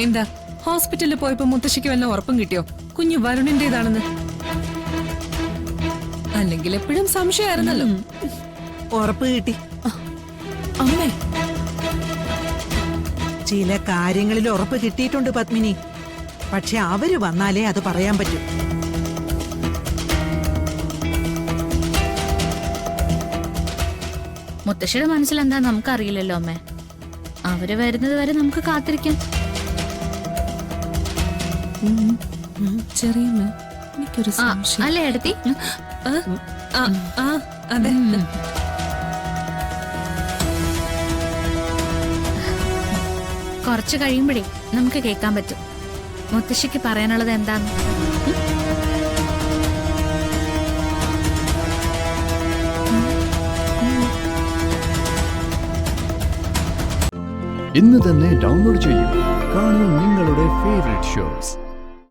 എന്താ ഹോസ്പിറ്റലിൽ പോയപ്പോ മുത്തശ്ശിക്ക് വല്ല ഉറപ്പും കിട്ടിയോ കുഞ്ഞു വരുണിന്റേതാണെന്ന്? അല്ലെങ്കിൽ എപ്പോഴും സംശയമായിരുന്നല്ലോ. ഉറപ്പ് കിട്ടി. അമ്മേ, ചില കാര്യങ്ങളിൽ ഉറപ്പ് കിട്ടിയിട്ടുണ്ട് പത്മിനി. പക്ഷെ അവര് വന്നാലേ അത് പറയാൻ പറ്റൂ. മുത്തശ്ശിയുടെ മനസ്സിൽ എന്താ നമുക്കറിയില്ലല്ലോ അമ്മേ. അവര് വരുന്നത് വരെ നമുക്ക് കാത്തിരിക്കാം. ചെറിയമ്മ, എനിക്കൊരു ആ, സംശയം. അല്ലേ എടുത്തി? അതെ. കുറച്ച് കഴിയുമ്പോഴേ നമുക്ക് കേൾക്കാൻ പറ്റും മുത്തശ്ശിക്ക് പറയാനുള്ളത് എന്താന്ന്. ഇന്ന് തന്നെ ഡൗൺലോഡ് ചെയ്യൂ. കാണൂ നിങ്ങളുടെ ഫേവറേറ്റ് ഷോസ്.